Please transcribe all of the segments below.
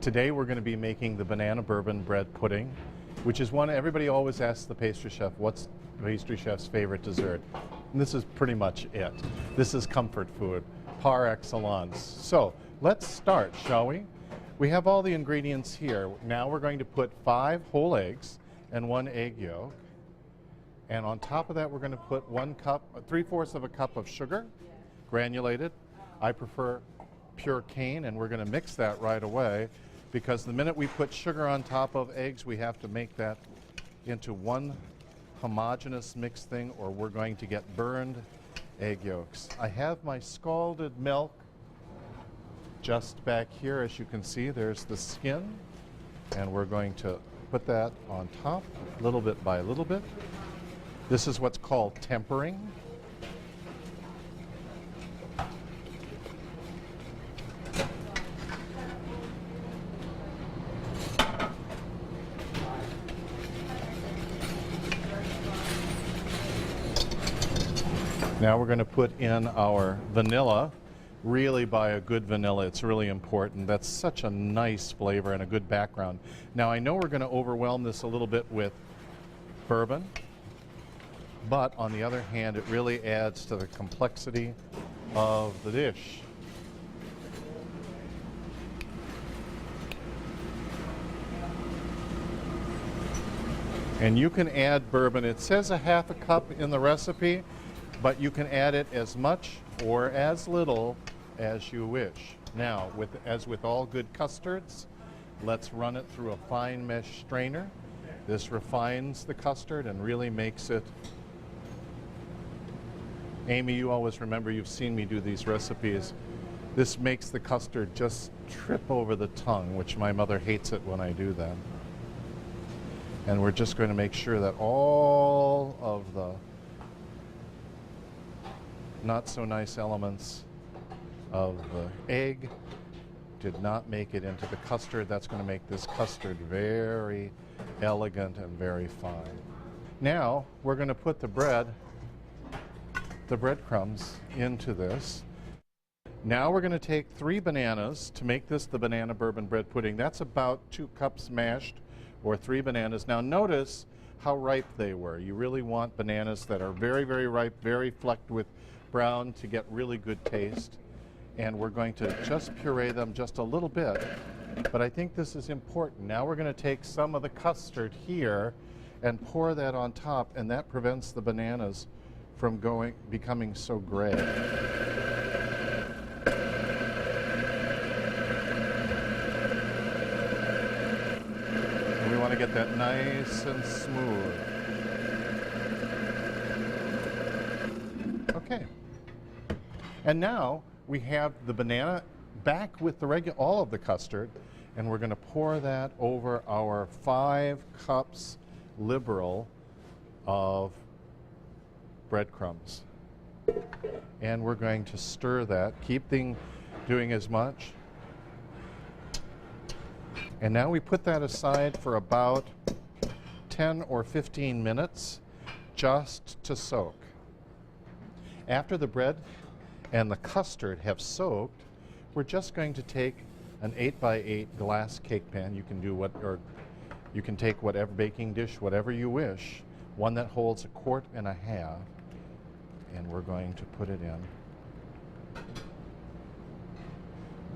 Today we're going to be making the banana bourbon bread pudding, which is one everybody always asks the pastry chef, what's the pastry chef's favorite dessert? And this is pretty much it. This is comfort food, par excellence. So let's start, shall we? We have all the ingredients here. Now we're going to put 5 whole eggs and 1 egg yolk. And on top of that, we're going to put 1 cup, 3/4 of a cup of sugar, granulated. I prefer pure cane, and we're going to mix that right away because the minute we put sugar on top of eggs, we have to make that into one homogeneous mixed thing, or we're going to get burned egg yolks. I have my scalded milk just back here. As you can see, there's the skin, and we're going to put that on top little bit by little bit. This is what's called tempering. Now we're going to put in our vanilla. Really buy a good vanilla, it's really important. That's such a nice flavor and a good background. Now I know we're going to overwhelm this a little bit with bourbon, but on the other hand, it really adds to the complexity of the dish. And you can add bourbon. It says a 1/2 cup in the recipe, but you can add it as much or as little as you wish. Now, as with all good custards, let's run it through a fine mesh strainer. This refines the custard and really makes it. Amy, you always remember, you've seen me do these recipes. This makes the custard just trip over the tongue, which my mother hates it when I do that. And we're just going to make sure that all of the not so nice elements of the egg did not make it into the custard. That's going to make this custard very elegant and very fine. Now we're going to put the breadcrumbs into this. Now we're going to take 3 bananas to make this the banana bourbon bread pudding. That's about 2 cups mashed, or 3 bananas. Now notice how ripe they were. You really want bananas that are very, very ripe, very flecked with brown to get really good taste. And we're going to just puree them just a little bit, but I think this is important. Now we're going to take some of the custard here and pour that on top, and that prevents the bananas from becoming so gray. And we want to get that nice and smooth. Okay. And now we have the banana back with the all of the custard, and we're going to pour that over our 5 cups liberal of breadcrumbs. And we're going to stir that, keep doing as much. And now we put that aside for about 10 or 15 minutes just to soak. After the bread and the custard have soaked, we're just going to take an 8x8 glass cake pan. You can do you can take whatever baking dish, whatever you wish, one that holds 1.5 quarts, and we're going to put it in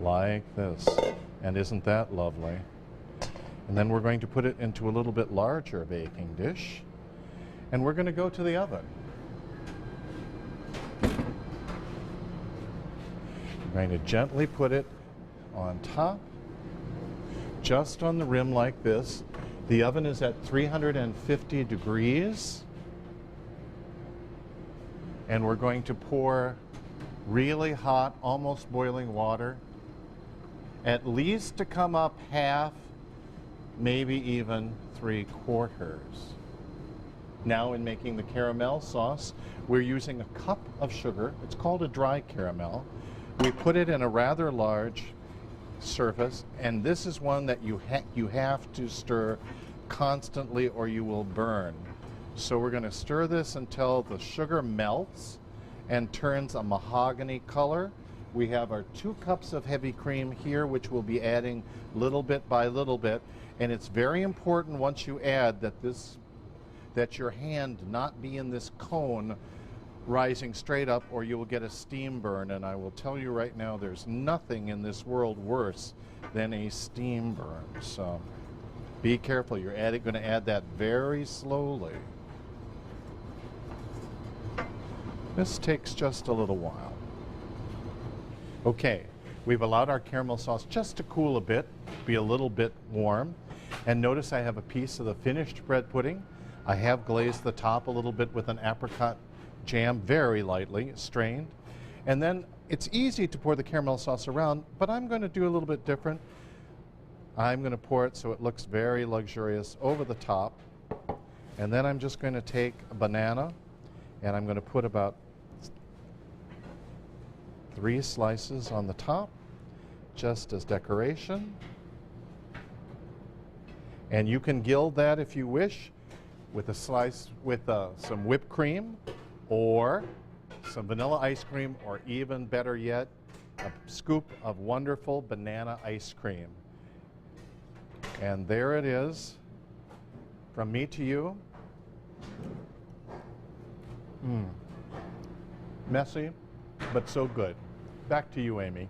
like this. And isn't that lovely? And then we're going to put it into a little bit larger baking dish, and we're going to go to the oven. I'm going to gently put it on top, just on the rim like this. The oven is at 350 degrees. And we're going to pour really hot, almost boiling water, at least to come up half, maybe even 3/4. Now in making the caramel sauce, we're using a cup of sugar. It's called a dry caramel. We put it in a rather large surface, and this is one that you have to stir constantly or you will burn. So we're going to stir this until the sugar melts and turns a mahogany color. We have our 2 cups of heavy cream here, which we'll be adding little bit by little bit. And it's very important once you add that your hand not be in this cone rising straight up, or you will get a steam burn. And I will tell you right now, there's nothing in this world worse than a steam burn. So be careful. You're going to add that very slowly. This takes just a little while. Okay, we've allowed our caramel sauce just to cool a bit, be a little bit warm. And notice I have a piece of the finished bread pudding. I have glazed the top a little bit with an apricot jam, very lightly, strained. And then it's easy to pour the caramel sauce around, but I'm going to do a little bit different. I'm going to pour it so it looks very luxurious over the top. And then I'm just going to take a banana, and I'm going to put about 3 slices on the top, just as decoration. And you can gild that if you wish with a slice with some whipped cream or some vanilla ice cream, or even better yet, a scoop of wonderful banana ice cream. And there it is, from me to you. Messy, but so good. Back to you, Amy.